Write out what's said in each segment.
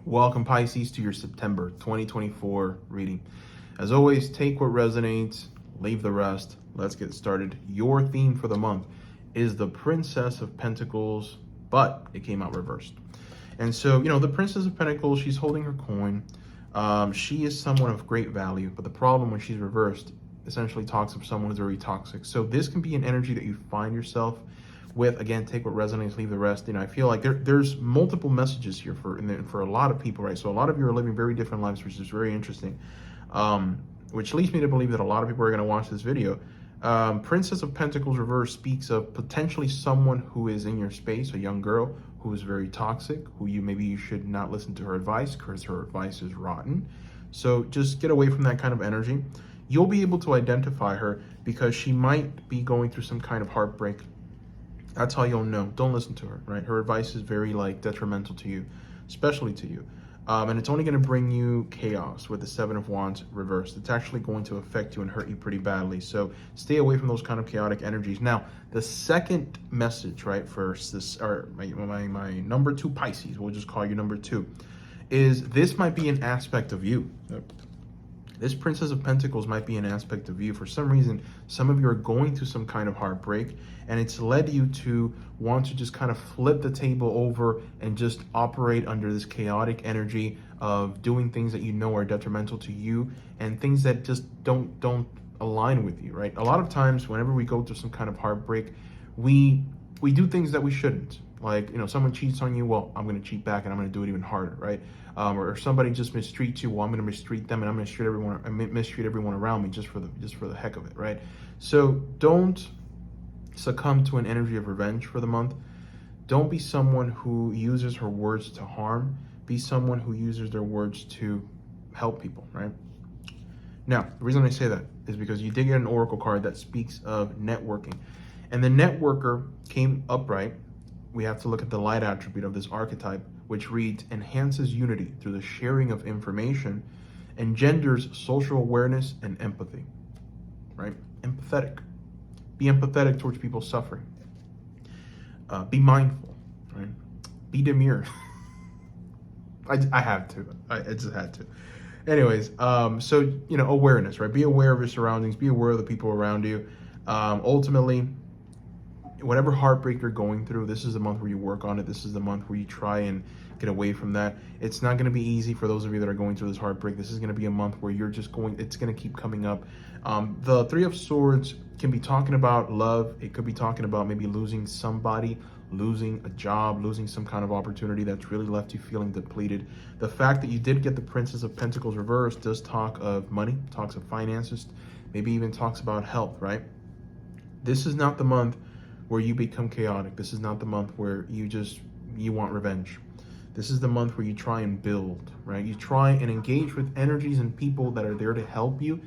Welcome, Pisces, to your September 2024 reading. As always, take what resonates, leave the rest. Let's get started. Your theme for the month is the Princess of Pentacles, but it came out reversed. And so, the Princess of Pentacles, she's holding her coin. She is someone of great value, but the problem when she's reversed essentially talks of someone who's very toxic. So this can be an energy that you find yourself with. Again, take what resonates, leave the rest. I feel like there's multiple messages here for a lot of people, right? So a lot of you are living very different lives, which is very interesting, which leads me to believe that a lot of people are going to watch this video. Princess of Pentacles reverse speaks of potentially someone who is in your space, a young girl who is very toxic, who maybe you should not listen to her advice because her advice is rotten. So just get away from that kind of energy. You'll be able to identify her because she might be going through some kind of heartbreak. That's how you'll know. Don't listen to her, right? Her advice is very detrimental to you, especially to you. And it's only going to bring you chaos with the Seven of Wands reversed. It's actually going to affect you and hurt you pretty badly. So stay away from those kind of chaotic energies. Now, the second message, right, for this, or my number 2 Pisces, we'll just call you number 2, is this might be an aspect of you. This Princess of Pentacles might be an aspect of you. For some reason, some of you are going through some kind of heartbreak, and it's led you to want to just kind of flip the table over and just operate under this chaotic energy of doing things that you know are detrimental to you and things that just don't align with you, right? A lot of times, whenever we go through some kind of heartbreak, we do things that we shouldn't. Like, someone cheats on you, well, I'm going to cheat back and I'm going to do it even harder, right? Or somebody just mistreats you, well, I'm going to mistreat them and I'm going to mistreat everyone around me just for the heck of it, right? So don't succumb to an energy of revenge for the month. Don't be someone who uses her words to harm. Be someone who uses their words to help people, right? Now, the reason I say that is because you did get an oracle card that speaks of networking. And the networker came upright. We have to look at the light attribute of this archetype, which reads, enhances unity through the sharing of information, engenders social awareness and empathy, right? Empathetic. Be empathetic towards people suffering. Be mindful, right? Be demure. I have to. I just had to. Anyways, so, awareness, right? Be aware of your surroundings. Be aware of the people around you. Ultimately, whatever heartbreak you're going through, this is the month where you work on it. This is the month where you try and get away from that. It's not going to be easy for those of you that are going through this heartbreak. This is going to be a month where you're just it's going to keep coming up. The Three of Swords can be talking about love. It could be talking about maybe losing somebody, losing a job, losing some kind of opportunity that's really left you feeling depleted. The fact that you did get the Princess of Pentacles reversed does talk of money, talks of finances, maybe even talks about health, right? This is not the month where you become chaotic. This is not the month where you want revenge. This is the month where you try and build, right? You try and engage with energies and people that are there to help you.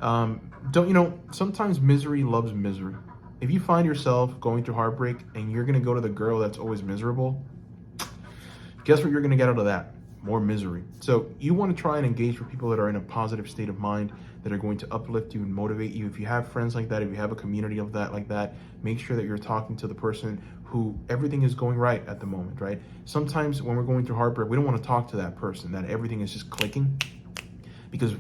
Sometimes misery loves misery. If you find yourself going through heartbreak and you're going to go to the girl that's always miserable, guess what you're going to get out of that? More misery. So you want to try and engage with people that are in a positive state of mind, that are going to uplift you and motivate you. If you have friends like that, if you have a community of that like that, make sure that you're talking to the person who everything is going right at the moment, right? Sometimes when we're going through heartbreak, we don't want to talk to that person that everything is just clicking because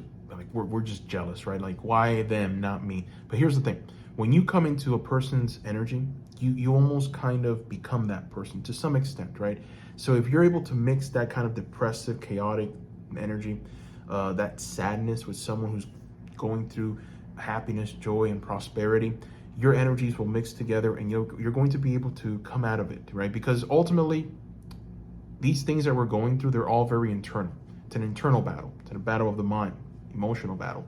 we're just jealous, right? Like, why them, not me? But here's the thing. When you come into a person's energy, you almost kind of become that person to some extent, right? So if you're able to mix that kind of depressive, chaotic energy, that sadness with someone who's going through happiness, joy, and prosperity, your energies will mix together and you're going to be able to come out of it, right? Because ultimately, these things that we're going through, they're all very internal. It's an internal battle. It's a battle of the mind, emotional battle.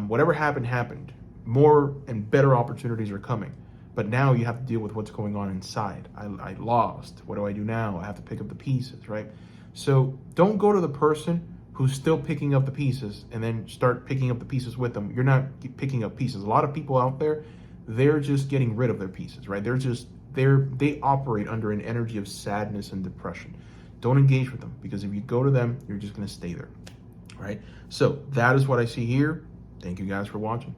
Whatever happened. More and better opportunities are coming. But now you have to deal with what's going on inside. I lost. What do I do now? I have to pick up the pieces, right? So don't go to the person who's still picking up the pieces and then start picking up the pieces with them. You're not picking up pieces. A lot of people out there, they're just getting rid of their pieces, right? They operate under an energy of sadness and depression. Don't engage with them, because if you go to them, you're just going to stay there, right? So that is what I see here. Thank you guys for watching.